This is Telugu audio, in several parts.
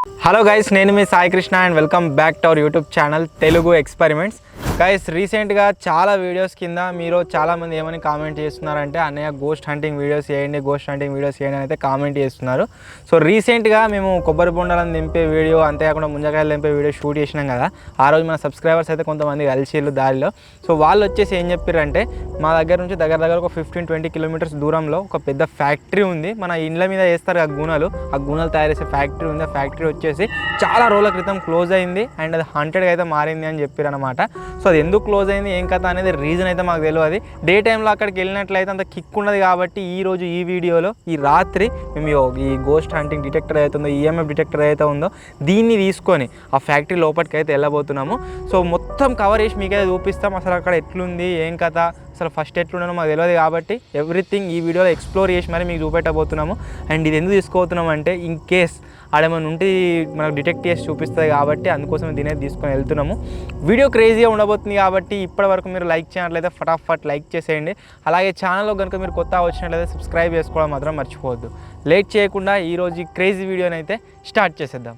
హలో గైస్, నేను మీ Sai Krishna and welcome back to our YouTube channel Telugu experiments. Guys, రీసెంట్గా చాలా వీడియోస్ కింద మీరు చాలామంది ఏమని కామెంట్ చేస్తున్నారంటే అన్నయ్య గోస్ట్ హంటింగ్ వీడియోస్ చేయండి అని అయితే కామెంట్ చేస్తున్నారు. సో రీసెంట్గా మేము కొబ్బరి బొండాలను దింపే వీడియో, అంతేకాకుండా ముంజకాయలు దింపే వీడియో షూట్ చేసినాం కదా. ఆ రోజు మన సబ్స్క్రైబర్స్ అయితే కొంతమంది కలిసిళ్ళు దారిలో. సో వాళ్ళు వచ్చేసి ఏం చెప్పారంటే, మా దగ్గర నుంచి దగ్గర ఒక 15-20 కిలోమీటర్స్ దూరంలో ఒక పెద్ద ఫ్యాక్టరీ ఉంది. మన ఇండ్ల మీద వేస్తారు ఆ గూనలు తయారు చేసే ఫ్యాక్టరీ ఉంది. ఆ ఫ్యాక్టరీ వచ్చేసి చాలా రోజుల క్రితం క్లోజ్ అయింది అండ్ అది హంటెడ్గా అయితే మారింది అని చెప్పారు అనమాట. సో అది ఎందుకు క్లోజ్ అయింది, ఏం కథ అనేది రీజన్ అయితే మాకు తెలియదు. డే టైంలో అక్కడికి వెళ్ళినట్లయితే అంత కిక్ ఉన్నది కాబట్టి ఈరోజు ఈ వీడియోలో ఈ రాత్రి మేము ఈ గోస్ట్ హంటింగ్ డిటెక్టర్ అయితే ఉందో, ఈఎంఎఫ్ డిటెక్టర్ అయితే ఉందో, దీన్ని తీసుకొని ఆ ఫ్యాక్టరీ లోపలికి అయితే వెళ్ళబోతున్నాము. సో మొత్తం కవర్ చేసి మీకైతే చూపిస్తాం. అసలు అక్కడ ఎట్లుంది, ఏం కథ, అసలు ఫస్ట్ ఎట్లున్నానో మాకు తెలియదు కాబట్టి ఎవ్రీథింగ్ ఈ వీడియోలో ఎక్స్ప్లోర్ చేసి మరి మీకు చూపెట్టబోతున్నాము. అండ్ ఇది ఎందుకు తీసుకోబోతున్నాం అంటే, ఇన్ కేస్ ఆడేమన్నా ఉంటే మనకు డిటెక్ట్ చేసి చూపిస్తుంది కాబట్టి అందుకోసం దీనే తీసుకొని వెళ్తున్నాము. వీడియో క్రేజీగా ఉండబోతుంది కాబట్టి ఇప్పటివరకు మీరు లైక్ చేయనట్లయితే ఫటాఫట్ లైక్ చేసేయండి. అలాగే ఛానల్లో కనుక మీరు కొత్తగా వచ్చినట్లయితే సబ్స్క్రైబ్ చేసుకోవడం మాత్రం మర్చిపోవద్దు. లేట్ చేయకుండా ఈరోజు ఈ క్రేజీ వీడియోని అయితే స్టార్ట్ చేసేద్దాం.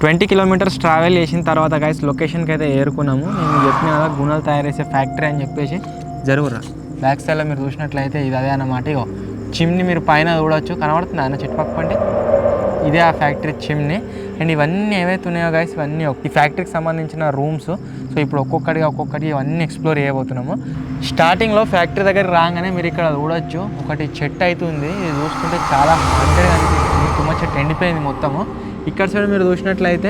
ట్వంటీ కిలోమీటర్స్ ట్రావెల్ చేసిన తర్వాత గైస్ లొకేషన్కి అయితే ఏరుకున్నాము. నేను చెప్పిన కదా గుణాలు తయారు చేసే ఫ్యాక్టరీ అని చెప్పేసి. జరుగురా బ్యాక్ సైడ్లో మీరు చూసినట్లయితే ఇది అదే అన్నమాట. ఇగో చిమ్ని మీరు పైన చూడవచ్చు, కనబడుతుంది అన్న చెట్టుపక్క పండి, ఇదే ఆ ఫ్యాక్టరీ చిమ్ని. అండ్ ఇవన్నీ ఏవైతే ఉన్నాయో గైస్, ఇవన్నీ ఈ ఫ్యాక్టరీకి సంబంధించిన రూమ్స్. సో ఇప్పుడు ఒక్కొక్కటి ఇవన్నీ ఎక్స్ప్లోర్ చేయబోతున్నాము. స్టార్టింగ్లో ఫ్యాక్టరీ దగ్గర రాగానే మీరు ఇక్కడ చూడొచ్చు, ఒకటి చెట్టు అవుతుంది. ఇది చూసుకుంటే చాలా హండ్రెడ్గా అనిపిస్తుంది. తుమ్మ చెట్టు ఎండిపోయింది మొత్తము. ఇక్కడ సైడ్ మీరు చూసినట్లయితే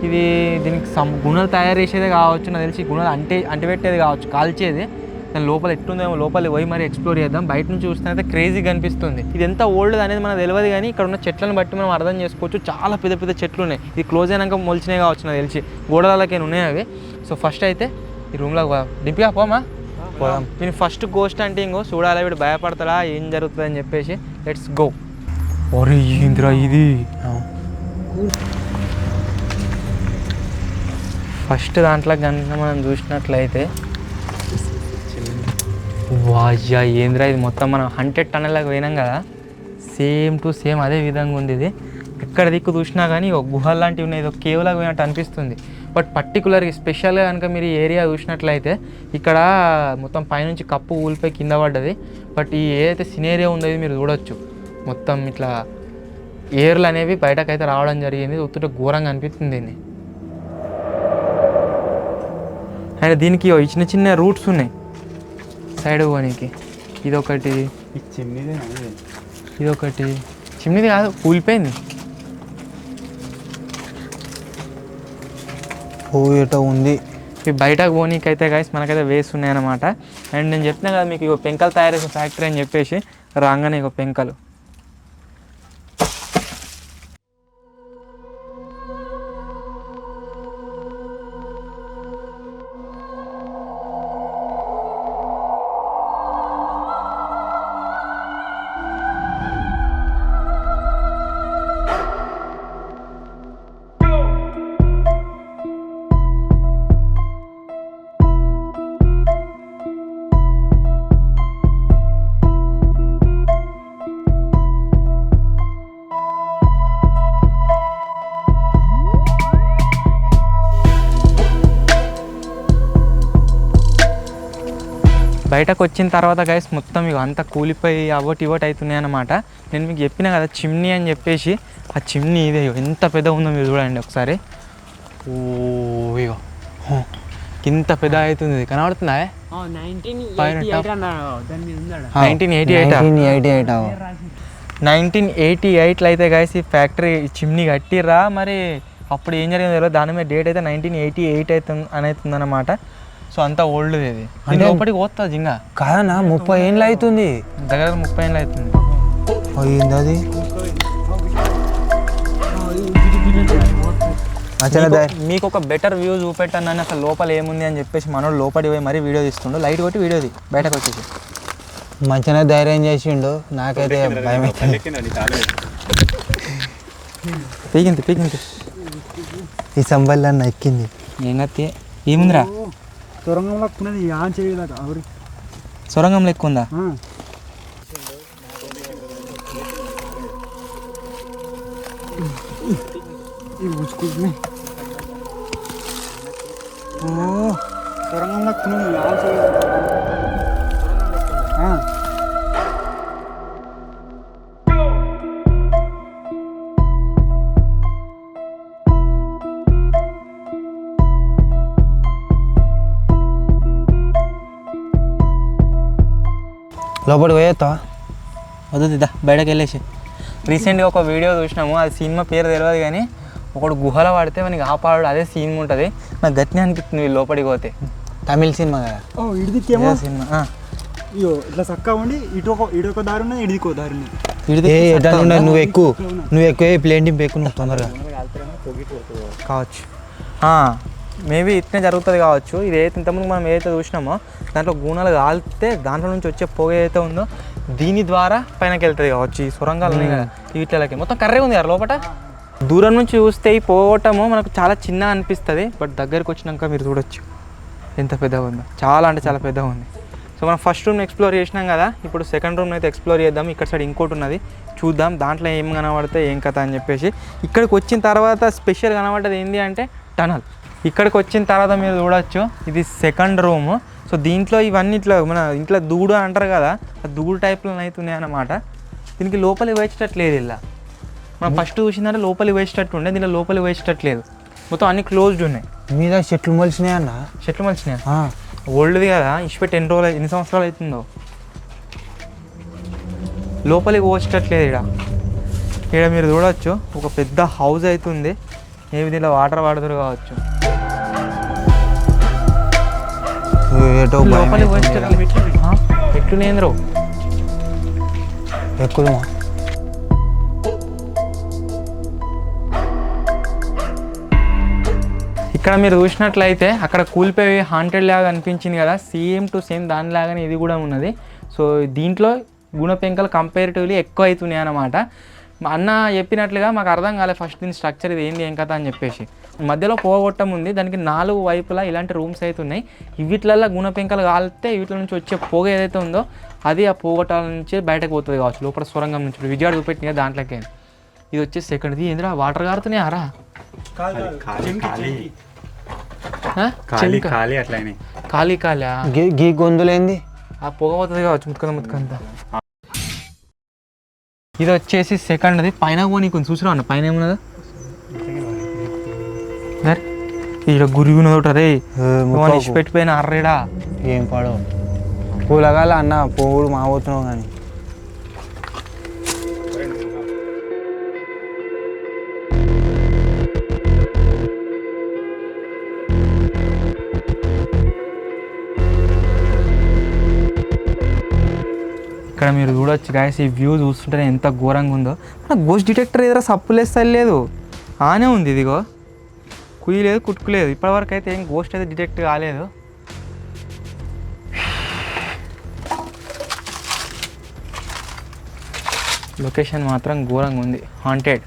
ఇది దీనికి గుణాలు తయారు చేసేదే కావచ్చు, నాకు తెలిసి గుణాలు అంటిపెట్టేది కావచ్చు, కాల్చేది. దాని లోపల ఎట్టుందేమో లోపలికి పోయి మరి ఎక్స్ప్లోర్ చేద్దాం. బయట నుంచి చూస్తే క్రేజీగా అనిపిస్తుంది. ఇది ఎంత ఓల్డ్ అనేది మనకు తెలియదు, కానీ ఇక్కడ ఉన్న చెట్లను బట్టి మనం అర్థం చేసుకోవచ్చు. చాలా పెద్ద పెద్ద చెట్లు ఉన్నాయి. ఇది క్లోజ్ అయినాక మొలిచినాయి కావచ్చు, నాకు తెలిసి గోడలకేనా ఉన్నాయి అవి. సో ఫస్ట్ అయితే ఈ రూమ్లోకి దింపిగా పోదాం. నేను ఫస్ట్ గోస్ట్ హంటింగ్ చూడాలి, వీడు భయపడతాడా ఏం జరుగుతుంది అని చెప్పేసి. Let's go. ఒరే ఏంద్రా ఇది, ఫస్ట్ దాంట్లో కనుక మనం చూసినట్లయితే వాజ్యా ఏంద్రా ఇది, మొత్తం మనం 100 టన్నులకు పోయినాం కదా, సేమ్ టు సేమ్ అదే విధంగా ఉంది. ఇది ఎక్కడ దిక్కు చూసినా కానీ ఒక గుహ లాంటివి ఉన్నాయి, ఇది ఒక కేవ్లాగా పోయినట్టు అనిపిస్తుంది. బట్ పర్టికులర్గా స్పెషల్గా కనుక మీరు ఈ ఏరియా చూసినట్లయితే ఇక్కడ మొత్తం పైనుంచి కప్పు ఊలిపోయి కింద పడ్డది. బట్ ఈ ఏదైతే సినేరియా ఉందో ఇది మీరు చూడొచ్చు, మొత్తం ఇట్లా ఏర్లు అనేవి బయటకైతే రావడం జరిగింది. ఒత్తుట ఘోరంగా అనిపిస్తుంది దీన్ని. అండ్ దీనికి చిన్న చిన్న రూట్స్ ఉన్నాయి సైడ్ పోనీకి. ఇదొకటి చిమ్నిది కాదు, కూలిపోయింది. పోయేట ఉంది. ఇవి బయటకు పోనీకి అయితే గైస్ మనకైతే వేస్ట్ ఉన్నాయన్నమాట. అండ్ నేను చెప్పినా కదా మీకు పెంకలు తయారు చేసే ఫ్యాక్టరీ అని చెప్పేసి, రాగానే పెంకలు. బయటకు వచ్చిన తర్వాత గైస్ మొత్తం ఇక అంతా కూలిపోయి అవోటి ఇవోటి అవుతున్నాయి అన్నమాట. నేను మీకు చెప్పిన కదా చిమ్నీ అని చెప్పేసి, ఆ చిమ్నీ ఇదే ఎంత పెద్ద ఉందో మీరు చూడండి ఒకసారి. ఓ ఇగో ఇంత పెద్ద అవుతుంది, కనబడుతుందా? 1988 అయితే గైస్ ఈ ఫ్యాక్టరీ చిమ్నీ కట్టిర్రా, మరి అప్పుడు ఏం జరిగిందో తెలియదు. దాని మీద డేట్ అయితే 1988 అవుతుంది అని అవుతుందన్నమాట. సో అంతా ఓల్డ్ ఇది అంటే ఒకటికి పోతుంది ఇంకా కాదన్నా 30 ఏళ్ళు అవుతుంది, దగ్గర 30 ఏళ్ళు అవుతుంది. అయింది అది. మీకు ఒక బెటర్ వ్యూ చూపెట్టాను అని అసలు లోపల ఏముంది అని చెప్పేసి మనోడు లోపలికి పోయి మరీ వీడియో తీస్తుండు. లైట్ కొట్టి వీడియోది బయటకు వచ్చేసి మంచిగా ధైర్యం చేసిండు. నాకైతే భయం పీకింది ఈ సంబల్లాన్న ఎక్కింది. ఏం కత్తి ఏముందిరా? సొరంగం లెక్క ఉందా? లోపలికి పోయేస్తావా? వద్దుదా బయటకు వెళ్ళేసి. రీసెంట్గా ఒక వీడియో చూసినాము, అది సినిమా పేరు తెలియదు కానీ ఒకడు గుహలో పడితే మనకి ఆపాడు, అదే సీన్ ఉంటుంది. నాకు గట్టినే అనిపిస్తుంది లోపలికి పోతే. తమిళ సినిమా కదా. సినిమా ఇట్లా చక్కగా ఉండి ఇటొక దారి ఉన్నది, ఇడికో దారి ఉన్నది. నువ్వు ఎక్కువ ప్లేన్ టింప్ ఎక్కువ నువ్వు తొందరగా కావచ్చు. మేబీ ఇట్నే జరుగుతుంది కావచ్చు. ఇది ఏదైతే ఇంతకుముందు మనం ఏదైతే చూసినామో దాంట్లో గూణాలు కాలితే దాంట్లో నుంచి వచ్చే పొగ ఏదైతే ఉందో దీని ద్వారా పైనకి వెళ్తుంది కావచ్చు. ఈ సొరంగాలు ఉన్నాయి కదా వీటికి మొత్తం కర్రే ఉంది కదా లోపల. దూరం నుంచి చూస్తే ఈ పోవటము మనకు చాలా చిన్న అనిపిస్తుంది, బట్ దగ్గరికి వచ్చినాక మీరు చూడొచ్చు ఎంత పెద్దగా ఉందో. చాలా అంటే చాలా పెద్దగా ఉంది. సో మనం ఫస్ట్ రూమ్ని ఎక్స్ప్లోర్ చేసినాం కదా, ఇప్పుడు సెకండ్ రూమ్ని అయితే ఎక్స్ప్లోర్ చేద్దాం. ఇక్కడ సైడ్ ఇంకోటి ఉన్నది, చూద్దాం దాంట్లో ఏం కనబడితే ఏం కథ అని చెప్పేసి. ఇక్కడికి వచ్చిన తర్వాత స్పెషల్ కనబడ్డది ఏంటి అంటే టనల్. ఇక్కడికి వచ్చిన తర్వాత మీరు చూడొచ్చు ఇది సెకండ్ రూమ్. సో దీంట్లో ఇవన్నీ ఇట్లా మన ఇంట్లో దూడు అంటారు కదా, ఆ దూడు టైప్లో అవుతున్నాయి అన్నమాట. దీనికి లోపలికి వేసేటట్లేదు. ఇలా మనం ఫస్ట్ చూసిందంటే లోపలికి వేసేటట్టు ఉండే, దీంట్లో లోపలికి వేసేటట్లేదు. మొత్తం అన్ని క్లోజ్డ్ ఉన్నాయి. మీద చెట్లు మొలిచినాయి అన్న. చెట్లు మొలిచినాయి ఓల్డ్ది కదా, ఇచ్చిపెట్టి ఎన్ని సంవత్సరాలు అవుతుందో. లోపలికి పోసేటట్లేదు. ఇక్కడ మీరు చూడవచ్చు ఒక పెద్ద హౌస్ అవుతుంది. ఏవి దీంట్లో వాటర్ వాడుతారు కావచ్చు. లోపలికి పోసేటట్లేదు. ఎట్లునేంద్రో ఎక్కువ. ఇక్కడ మీరు చూసినట్లయితే అక్కడ కూలిపోయి హాంటెడ్ లాగా అనిపించింది కదా, సేమ్ టు సేమ్ దానిలాగానే ఇది కూడా ఉన్నది. సో దీంట్లో గుణపెంకలు కంపేరిటివ్లీ ఎక్కువ అవుతున్నాయి అన్నమాట. అన్న చెప్పినట్లుగా మాకు అర్థం కాలేదు ఫస్ట్ దీని స్ట్రక్చర్ ఇది ఏంది ఏం కథ అని చెప్పేసి. మధ్యలో పోగొట్టం ఉంది, దానికి 4 వైపులా ఇలాంటి రూమ్స్ అయితే ఉన్నాయి. వీటిలలో గుణపెంకలు కాలితే వీటి నుంచి వచ్చే పొగ ఏదైతే ఉందో అది ఆ పోగొట్టాల నుంచి బయటకు పోతుంది కావచ్చు, లోపల సొరంగం నుంచి. విజయాడు చూపెట్టిన దాంట్లోకి ఇది వచ్చేసి సెకండ్ది. ఏందిరా వాటర్ కారుతున్నాయి ఆరా? ఖాళీ గీ గొంతులేంది ఆ పొగ పోతుంది కావచ్చు ముత్తుకంతా. ఇది వచ్చేసి సెకండ్ది. పైన పోనీ కొంచెం చూసినా అన్న పైన ఏమున్నదా? ఇక్కడ గురిగున్నదోట రే పెట్టిపోయిన అర్రేడా ఏం పాడో పూలగాల అన్న పువ్వుడు మాపోతున్నావు కానీ. ఇక్కడ మీరు చూడొచ్చు గాయస్, ఈ వ్యూ చూస్తుంటే ఎంత ఘోరంగా ఉందో. మన గోస్ట్ డిటెక్టర్ ఏదో సప్పులేస్తా లేదు, ఆనే ఉంది. ఇదిగో కుయ్యలేదు కుట్టుకులేదు. ఇప్పటివరకు అయితే ఏం గోస్ట్ అయితే డిటెక్ట్ కాలేదు. లొకేషన్ మాత్రం ఘోరంగా ఉంది, హాంటెడ్.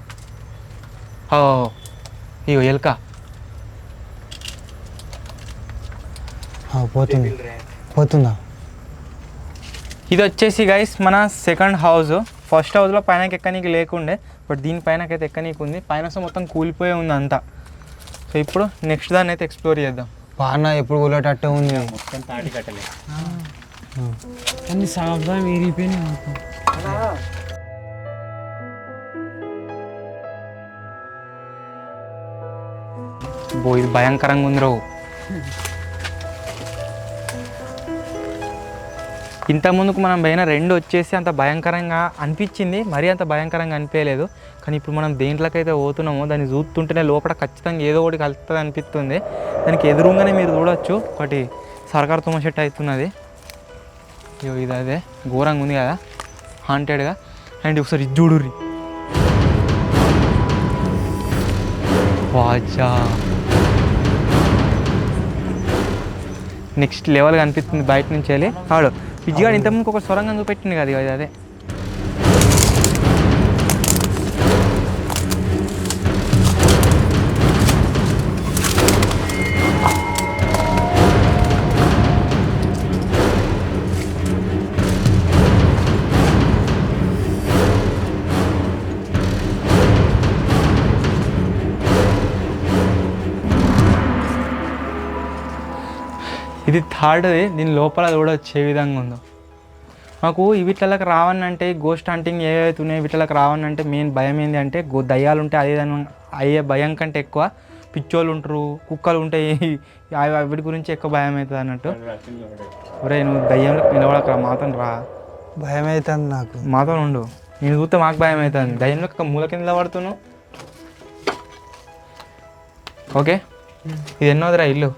ఇగో ఎల్క పోతుందా? ఇది వచ్చేసి గైస్ మన సెకండ్ హౌస్. ఫస్ట్ హౌస్లో పైనకి ఎక్కనీకి లేకుండే, బట్ దీనిపైనకైతే ఎక్కనీకి ఉంది. పైన మొత్తం కూలిపోయి ఉంది అంతా. సో ఇప్పుడు నెక్స్ట్ దాన్ని అయితే ఎక్స్ప్లోర్ చేద్దాం. పాన ఎప్పుడు కూలేటట్టే ఉంది. మొత్తం తాటి కట్టలే అన్ని సాంప్రదాయం విరిగిపోయినాయి మొత్తం. ఇది భయంకరంగా ఉంది రావు. ఇంతకుముందుకు మనం పోయిన 2 వచ్చేసి అంత భయంకరంగా అనిపించింది, మరీ అంత భయంకరంగా అనిపించలేదు. కానీ ఇప్పుడు మనం దేంట్లోకైతే పోతున్నామో దాన్ని చూస్తుంటేనే లోపల ఖచ్చితంగా ఏదో ఒకటి కలుస్తుంది అనిపిస్తుంది. దానికి ఎదురుగానే మీరు చూడవచ్చు ఒకటి సర్కార్ తుమ్మ చెట్టు అవుతున్నది. ఇది అదే ఘోరంగా ఉంది కదా హాంటెడ్గా. అండ్ ఒకసారి ఇది చూడుర్రి, వాచా నెక్స్ట్ లెవెల్గా అనిపిస్తుంది బయట నుంచి వెళ్ళి. ఆడు పిజ్జిగాడు ఇంతకుముందుకు ఒక సొరంగం చూపెట్టింది కదా, ఇది అదే. ఇది థర్డ్ది, దీని లోపల కూడా వచ్చే విధంగా ఉందో. మాకు వీటికి రావనంటే గోస్ట్ హంటింగ్ ఏవైతే ఉన్నాయో వీటికి రావనంటే మెయిన్ భయం ఏంటి అంటే దయ్యాలు ఉంటాయి, అదే అయ్యే భయం కంటే ఎక్కువ పిచ్చోళ్ళు ఉంటారు, కుక్కలు ఉంటాయి, వీటి గురించి ఎక్కువ భయం అవుతుంది అన్నట్టు. ఒరే నువ్వు దయ్యంలో నిలబడక మాత్రం రా, భయం అవుతుంది నాకు. మాతో ఉండు, నేను చూస్తే మాకు భయం అవుతుంది. దయ్యంలో మూల కింద నిలబడుతున్నావు. ఓకే, ఇది ఎన్నోదిరా ఇల్లు?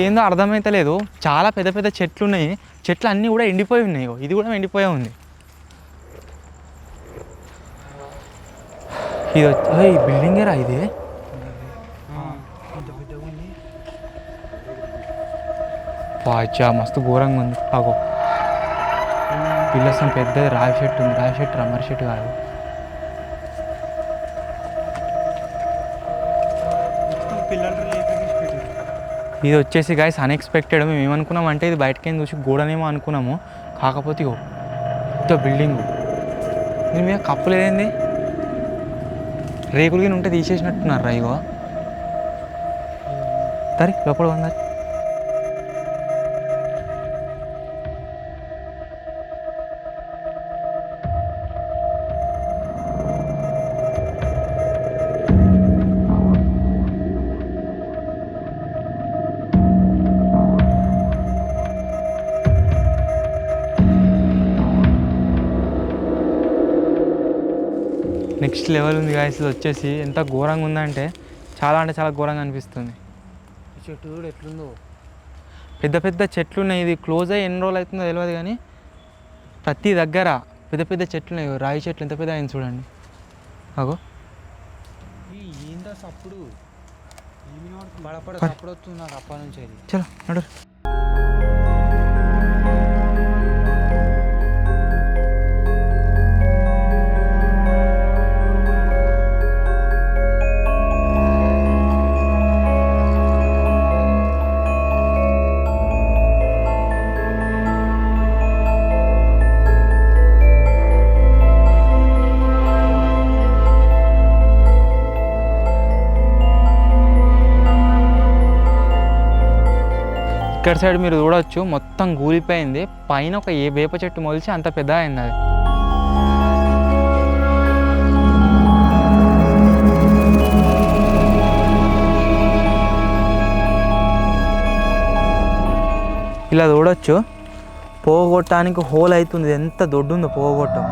ఏందో అర్థమైతలేదు. చాలా పెద్ద పెద్ద చెట్లు ఉన్నాయి, చెట్లు అన్నీ కూడా ఎండిపోయి ఉన్నాయి. ఇది కూడా ఎండిపోయే ఉంది. ఇది వచ్చి బిల్డింగేరా ఇది? పాచా మస్తు ఘోరంగా ఉంది. అగో పిల్లసం పెద్దది రావి చెట్టు ఉంది. రావి చెట్టు రమ్మరి చెట్టు కాదు. ఇది వచ్చేసి గైస్ అన్ఎక్స్పెక్టెడ్. మేము ఏమనుకున్నాం అంటే ఇది బయటకేం చూసి గోడనేమో అనుకున్నాము, కాకపోతే పెద్ద బిల్డింగు. దీని మీద కప్పులు ఏదైంది, రేకులు గిన ఉంటే తీసేసినట్టున్నారు రా. ఇగో తరి లోపల ఉందా. నెక్స్ట్ లెవెల్ ఉంది గాయస్. ఇది వచ్చేసి ఎంత ఘోరంగా ఉందంటే చాలా అంటే చాలా ఘోరంగా అనిపిస్తుంది. ఈ చెట్టు కూడా ఎట్లుందో, పెద్ద పెద్ద చెట్లు ఉన్నాయి. ఇది క్లోజ్ అయ్యి ఎన్ని రోజులు అవుతుందో తెలియదు, కానీ ప్రతి దగ్గర పెద్ద పెద్ద చెట్లు ఉన్నాయి. రాయి చెట్లు ఎంత పెద్ద అయింది చూడండి. అగో ఏందో సప్పుడు పడపడ సప్పుడు వస్తుంది నాకు అప్పటి నుంచి. అది చలో నడు. ఇక్కడ సైడ్ మీరు చూడవచ్చు మొత్తం కూలిపోయింది. పైన ఒక వేప చెట్టు మొలిచి అంత పెద్ద అయింది అది. ఇలా చూడొచ్చు పోగొట్టడానికి హోల్ అవుతుంది. ఎంత దొడ్డుందో పోగొట్టం.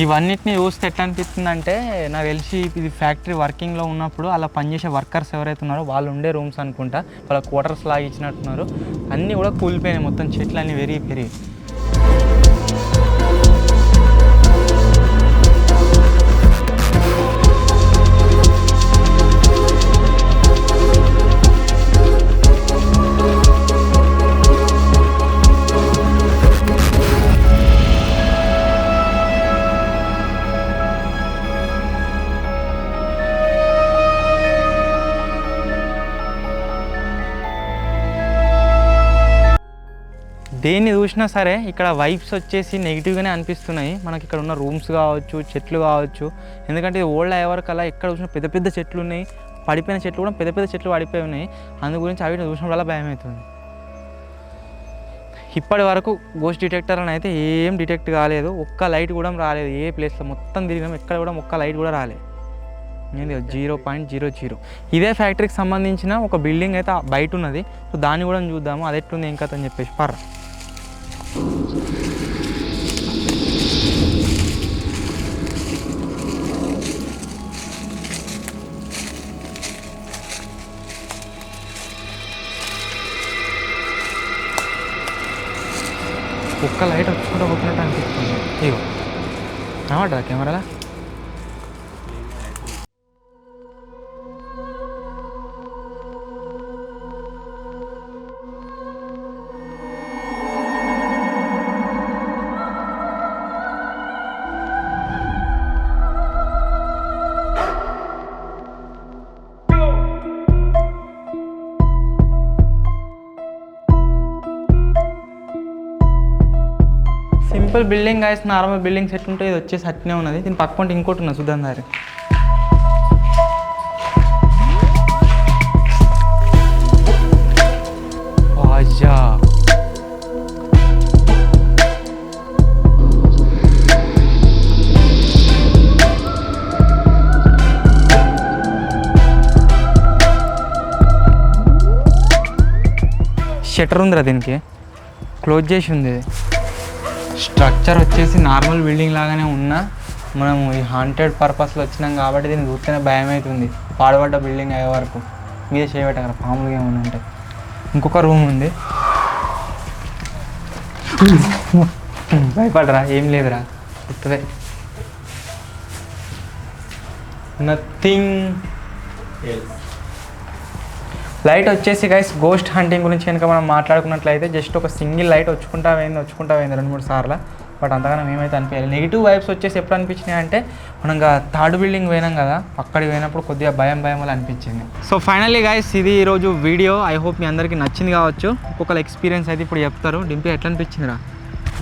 ఇవన్నిటిని చూస్తే ఎట్లా అనిపిస్తుంది అంటే, నాకు తెలిసి ఇది ఫ్యాక్టరీ వర్కింగ్లో ఉన్నప్పుడు అలా పనిచేసే వర్కర్స్ ఎవరైతే ఉన్నారో వాళ్ళు ఉండే రూమ్స్ అనుకుంటా, వాళ్ళ క్వార్టర్స్ లాగా ఇచ్చినట్టున్నారు. అన్నీ కూడా కూలిపోయినాయి మొత్తం, చెట్లు అన్నీ పెరిగి దేన్ని చూసినా సరే ఇక్కడ వైబ్స్ వచ్చేసి నెగిటివ్గానే అనిపిస్తున్నాయి. మనకి ఇక్కడ ఉన్న రూమ్స్ కావచ్చు, చెట్లు కావచ్చు. ఎందుకంటే ఇది ఓల్డ్ అయ్యే వరకు అలా ఎక్కడ చూసినా పెద్ద పెద్ద చెట్లు ఉన్నాయి, పడిపోయిన చెట్లు కూడా పెద్ద పెద్ద చెట్లు పడిపోయి ఉన్నాయి. అందు గురించి అవి చూసినప్పుడల్లా భయం అవుతుంది. ఇప్పటి వరకు గోస్ట్ డిటెక్టర్ అని అయితే ఏం డిటెక్ట్ కాలేదు, ఒక్క లైట్ కూడా రాలేదు. ఏ ప్లేస్లో మొత్తం తిరిగినాం, ఎక్కడ కూడా ఒక్క లైట్ కూడా రాలేదు. ఏంది 0.00. ఇదే ఫ్యాక్టరీకి సంబంధించిన ఒక బిల్డింగ్ అయితే బయట ఉన్నది. సో దాన్ని కూడా చూద్దాము, అది ఎట్లుంది ఏం కథ అని చెప్పేసి పర్రా. ఒక్క లైట్ వచ్చుకుంటూ పోతున్నట్టు అనిపిస్తుంది. ఇగో కనబడరా కెమెరాలా? Simple building guys, normal buildings ఎట్లుంటే ఇది వచ్చేసి అట్నే ఉన్నది. దీని పక్కన ఇంకోటి ఉన్నది చూద్దాం దారి. అజ్జా షట్టర్ ఉందిరా, దీనికి క్లోజ్ చేసి ఉంది. స్ట్రక్చర్ వచ్చేసి నార్మల్ బిల్డింగ్ లాగానే ఉన్నా మనం ఈ హాంటెడ్ పర్పస్లో వచ్చినాం కాబట్టి దీన్ని చూస్తేనే భయం అవుతుంది. పాడుపడ్డ బిల్డింగ్ అయ్యే వరకు మీద చేయబెట్టారు పాములుగా ఏమైనా ఉంటాయి. ఇంకొక రూమ్ ఉంది. భయపడరా, ఏం లేదురా, గుర్తుదే నథింగ్. లైట్ వచ్చేసి గైస్ గోస్ట్ హంటింగ్ గురించి కనుక మనం మాట్లాడుకున్నట్లయితే జస్ట్ ఒక సింగిల్ లైట్ వచ్చుకుంటా పోయింది 2-3 సార్లు. బట్ అంతగానో ఏమైతే అనిపించాలి. నెగిటివ్ వైబ్స్ వచ్చేసి ఎప్పుడు అనిపించినాయి అంటే మనం థర్డ్ బిల్డింగ్ పోయినాం కదా, అక్కడికి పోయినప్పుడు కొద్దిగా భయం వల్ల అనిపించింది. సో ఫైనల్లీ గైస్ ఇది ఈరోజు వీడియో. ఐ హోప్ మీ అందరికీ నచ్చింది కావచ్చు. ఒక్కొక్కరు ఎక్స్పీరియన్స్ అయితే ఇప్పుడు చెప్తారు. డింపి ఎట్లా అనిపించిందిరా?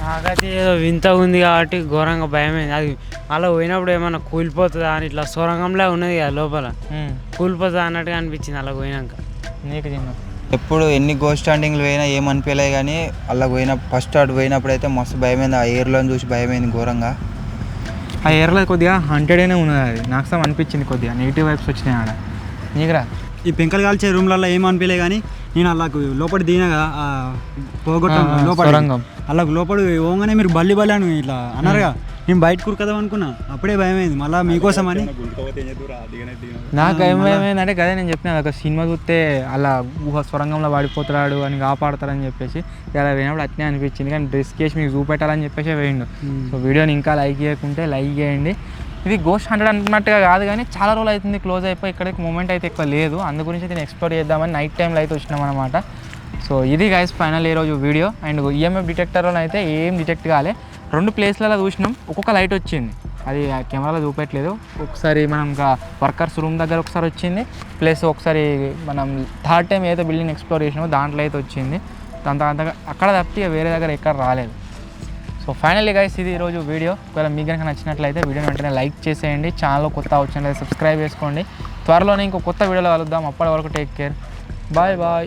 నాకైతే ఏదో వింత ఉంది కాబట్టి ఘోరంగా భయమైంది. అది అలా పోయినప్పుడు ఏమన్నా కూలిపోతుందా అని, ఇట్లా సొరంగంలా ఉన్నది కదా లోపల, కూలిపోతుందా అన్నట్టుగా అనిపించింది అలా పోయినాక. నీకు చిన్న ఎప్పుడు ఎన్ని గోస్ట్ స్టాండింగ్లు పోయినా ఏమనిపించలే, కానీ అలా పోయిన ఫస్ట్ అటు పోయినప్పుడు అయితే మస్తు భయమైంది. ఆ ఎయిర్లో చూసి భయమైంది ఘోరంగా. ఆ ఎయిర్లో కొద్దిగా హంటెడేనే ఉన్నది. అది నాకు సమ్ అనిపించింది, కొద్దిగా నెగిటివ్ వైబ్స్ వచ్చినాయి ఆడ. నీకురా? ఈ పెంకలు కాల్చే రూమ్లలో ఏం అనిపించలే, కానీ నేను అలా లోపల దిగినా కదా పోగొట్టాను లోపల అలా లోపల పోగానే మీరు బల్లి అని ఇట్లా అన్నారుగా, నేను బయట కురకదాం అనుకున్నా, అప్పుడే భయమైంది మళ్ళీ మీకోసం అని. నాకు ఏమైందంటే కదా నేను చెప్పిన ఒక సినిమా చూస్తే అలా గుహ సొరంగంలో పడిపోతాడు అని కాపాడతారని చెప్పేసి ఇలా పోయినప్పుడు అట్నే అనిపించింది. కానీ డ్రెస్ చేసి మీకు చూపెట్టాలని చెప్పేసి వేయండు. సో వీడియోని ఇంకా లైక్ చేయకుంటే లైక్ చేయండి. ఇది గోస్ట్ హంటెడ్ అన్నట్టుగా కాదు, కానీ చాలా రోజులు అవుతుంది క్లోజ్ అయిపోయి, ఇక్కడికి మూమెంట్ అయితే ఎక్కువ లేదు. అందు గురించి నేను ఎక్స్ప్లోర్ చేద్దామని నైట్ టైంలో అయితే వచ్చినాం అనమాట. సో ఇది గైస్ ఫైనల్ ఈరోజు వీడియో. అండ్ ఈఎంఎఫ్ డిటెక్టర్లో అయితే ఏం డిటెక్ట్ కాలే. 2 ప్లేస్లలో చూసినాం, ఒక్కొక్క లైట్ వచ్చింది. అది కెమెరాలో చూపెట్టలేదు. ఒకసారి మనం ఇంకా వర్కర్స్ రూమ్ దగ్గర ఒకసారి వచ్చింది, ప్లస్ ఒకసారి మనం థర్డ్ టైం ఏదైతే బిల్డింగ్ ఎక్స్ప్లోర్ చేసినామో దాంట్లో అయితే వచ్చింది. అంతగా అక్కడ తప్పితే వేరే దగ్గర ఎక్కడ రాలేదు. సో ఫైనల్లీ గైస్ ఇది ఈరోజు వీడియో. ఒకవేళ మీకు కనుక నచ్చినట్లయితే వీడియోని వెంటనే లైక్ చేసేయండి. ఛానల్లో కొత్త వచ్చినట్లయితే సబ్స్క్రైబ్ చేసుకోండి. త్వరలోనే ఇంకో కొత్త వీడియోలో కలుద్దాం. అప్పటి వరకు టేక్ కేర్, బాయ్ బాయ్.